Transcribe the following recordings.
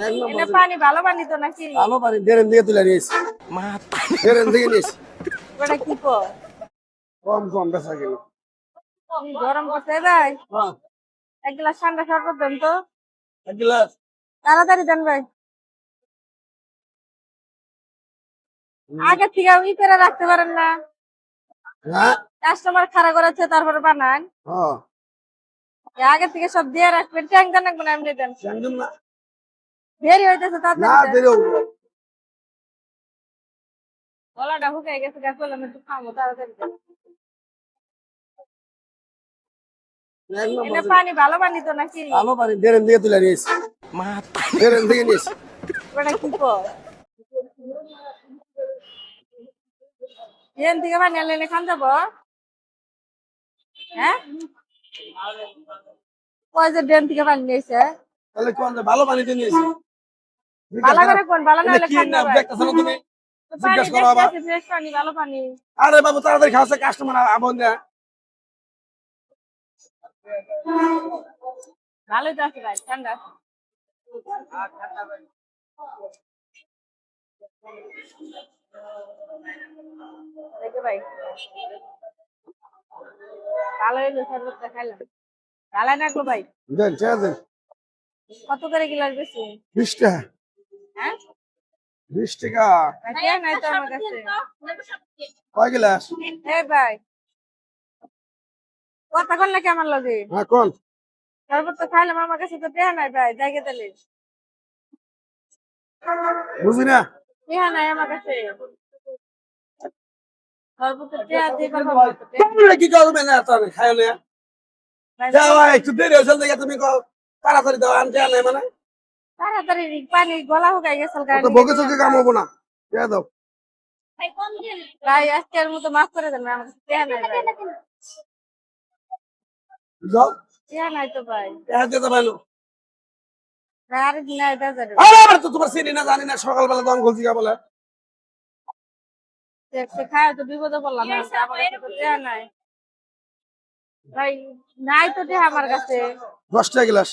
এনে পানি ভালো পানি তো নাকি? ভালো পানি ড্রেন থেকে তুলে নিয়েছি। ড্রেন থেকে নিয়েছি। ওটা কি কর? কম কম বেচা কিনা। গরম করতে ভাই? হ্যাঁ, এক গ্লাস ঠান্ডা শরবত দেন তো। এক গ্লাস। তাড়াতাড়ি দেন ভাই। আগে থেকে ই করে রাখতে পারেন না? হ্যাঁ, কাস্টমার খাড়া করেছে তারপরে বানান। হ্যাঁ। আগে থেকে সব দিয়ে রাখবেন, ট্যাং দেন না এমনি দেন। জানতাম না। দেরি হইতেছে না, তাড়াতাড়ি দেন। দেরি হবে। গলাটা শুকিয়ে গেছে, গাছ বললাম একটু খাবো, তাড়াতাড়ি দেন। এক এনে নম্বর। পানি ভালো পানি তো নাকি? ভালো পানি ড্রেন থেকে তুলে নিয়েছি। ড্রেন থেকে নিয়েছি। ওটা কি কর? এখান থেকে পানি আনলে এনে খান যাবো? হ্যাঁ, কয় যে ড্রেন থেকে পানি নিয়েছে? তাহলে কোন ভালো পানিতে নিয়েছি। ভালো করে কোন ভালো না হলে কি খান না না ভাই। দেখতেছ না তুমি? তো পানি জিজ্ঞেস করো দেখতে আবার। আছে, ফ্রেশ পানি, ভালো পানি। আরে বাবু তাড়াতাড়ি খাওয়াচ্ছে কাস্টমার আবন না। ভালোই তো আছে ভাই, ঠান্ডা। দেখে ভাই, ভালো হইলো শরবতটা খাইলাম। ভালো লাগলো ভাই। দেন চেয়ে দেন। কত করে গিলাস বেশি? 20 টাকা। হ্যাঁ, 20 টাকা। কে নাই তো আমার কাছে। কয় গ্লাস? এই ভাই, কথা কন নাকি আমার লগে? হ্যাঁ কোন? শরবত তো খাইলাম, আমার কাছে তো টেহা নাই ভাই, জায়গা তাহলে বুঝি না। টেহা নাই আমার কাছে। শরবত টেহা দিয়ে কথা বলতে তোমরা কি করবে না তাহলে খাইও না। যাও একটু দেরি হয়েছে দেখে তুমি তাড়াতাড়ি দাও আনতে আনে মানে। তাড়াতাড়ি পানি গলা শুকাই গেছে তো বকে চোখে কাম হবো না। চেয়ে দাও। ভাই, আজকের মতো মাফ করে দেন, আমার কাছে টেহা নাই ভাই। যাও। টেহা নাই তো ভাই। চেয়ে দিতে পারলো। ভাই, আরেকদিন আয় বাজারে। আরে আবার তো তোমার চিনি না জানি না সকালবেলা তো অঙ্কল জিগা বলে। সে খায় তো বিপদে পড়লাম না, আমার কাছে তো টেহা নাই ভাই। নাই তো টেহা আমার কাছে। 10 টাকা গ্লাস।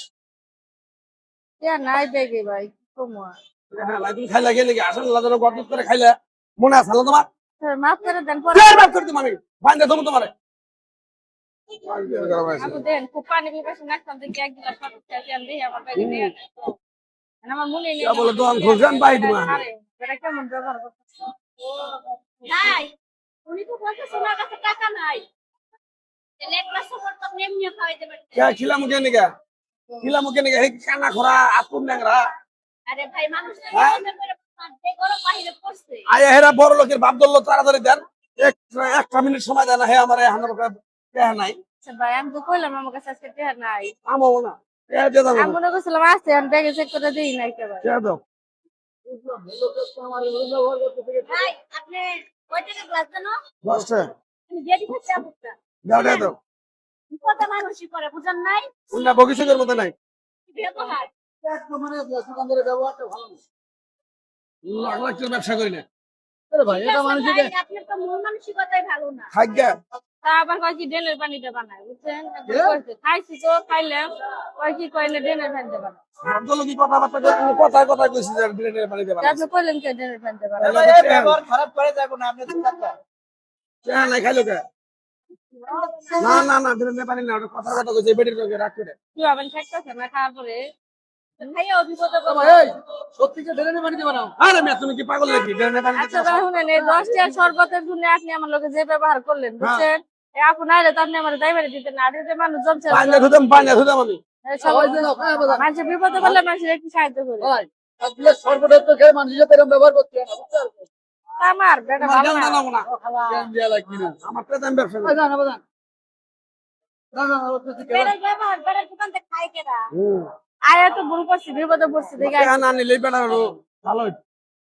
টেহা নাই ব্যাগে ভাই, কমুয়া। হ্যাঁ তুমি খাইলা গেলে কি আসলে লাদানো গর্দত করে খাইলা মনে আছে তোমার? মাফ করে দেন পরে। বাদ করে দিম আমি। বাইন্দা দেবো তোমারে। আপু দেন, খুব পানি পিপাসা লাগতাম দেখি এক গিলাস শরবত খাইছি, আমি দেখি আমার ব্যাগে টেহা নাই তো। আমার মনে নেই বলে আমার দোকান কাছে টেহা খুলছেন নাই। বাই দিবা। আরে, এটা কেমন ব্যবহার করতেছে? নাই, উনি তো বলতেছে ওনার কাছে টাকা নাই। তাহলে এক গ্লাস শরবত আপনি এমনিও খাওয়াইতে পারতেন। কে খিলা মুখে নিগা? খিলা মুখে নিগা হে কানা খরা আতুন নেংরা। আরে ভাই, মানুষ তো হ্যাঁ? বিপদে পড়ে যে গরম বাহিরে পড়ছে। আয়া হেরা বড় লোকের বাপ দল্ল তাড়াতাড়ি দেন। একটা মিনিট সময় দেন হে আমার হানার কে নাই। আচ্ছা ভাই, আমি তো কইলাম আমার কাছে আজকে টেহা নাই। আমো না। কে দে দাও। আমি মনে করছিলাম আছে, আমি ব্যাগে চেক করে দিই নাই কে ভাই। কে দাও। ভাই, আপনি কয় টাকা গ্লাস জানো? 10 টাকা। আমি দিয়ে দিচ্ছি আপনাকে। দাও দাও দাও। বিপদে মানুষই করে, বুঝেন নাই? উন্না বগিসের মতো নাই। ব্যবহার। মানে দোকানদারের ব্যবহারটা ভালো না। লাখ লাখ টাকার ব্যবসা করি না। আরে ভাই এটা মানুষ ভাই, আপনার তো মন মানসিকতাই ভালো না। খাইগা। তা আবার কয় কি ড্রেনের পানিতে বানায়, বুঝছেন? একবার কইছে, খাইছি তো খাইলাম, কয় কি কইলে ড্রেনের পানিতে বানায়। ভদ্রলো কি কথাবার্তা কই তুমি কথায় কথায় কইছি যে ব্রেনের পানি দেবা তা আপনি কইলেন কে ড্রেনের পানিতে বানায়? ব্যবহার খারাপ করে যাবো না আপনি দোকানটা চা নাই খাইলো কে না না না ব্রেনের পানি না ওটা কথা কথা কইছে বেটির লগে রাখ করে কি হবেন, ঠেকতেছে না খাওয়ার পরে? খাইয়া অভিজ্ঞতা এই সত্যি কি ব্রেনের পানি দেবা না আরে মিয়া তুমি কি পাগল নাকি ব্রেনের পানি আচ্ছা ভাই, শুনেন, এই 10 টাকার শরবতের জন্য আপনি আমার লোকে যে ব্যবহার করলেন, বুঝছেন? এই আপু নাইলে তো আপনি আমার দায়ভারে দিতেন না। আর এই যে মানুষ জমছে, পানি ধুতাম আমি মানুষের বিপদে পড়লে মানুষের একটু সাহায্য করে। আসলে সর্বদা তো খেয়ে মানুষের সাথে এরকম ব্যবহার করতে হয় না বুঝতে পারছো তা আমার বেটা ভালো না। জ্ঞান দেয়া লাগবে না আমার পেতাম ব্যবসা করি না বাজান না বেটার ব্যবহার, বেটার দোকান থেকে খাই কেডা? আয়া তো ভুল করছি, বিপদে পড়ছি দেখে না নিলেই বেটা ভালো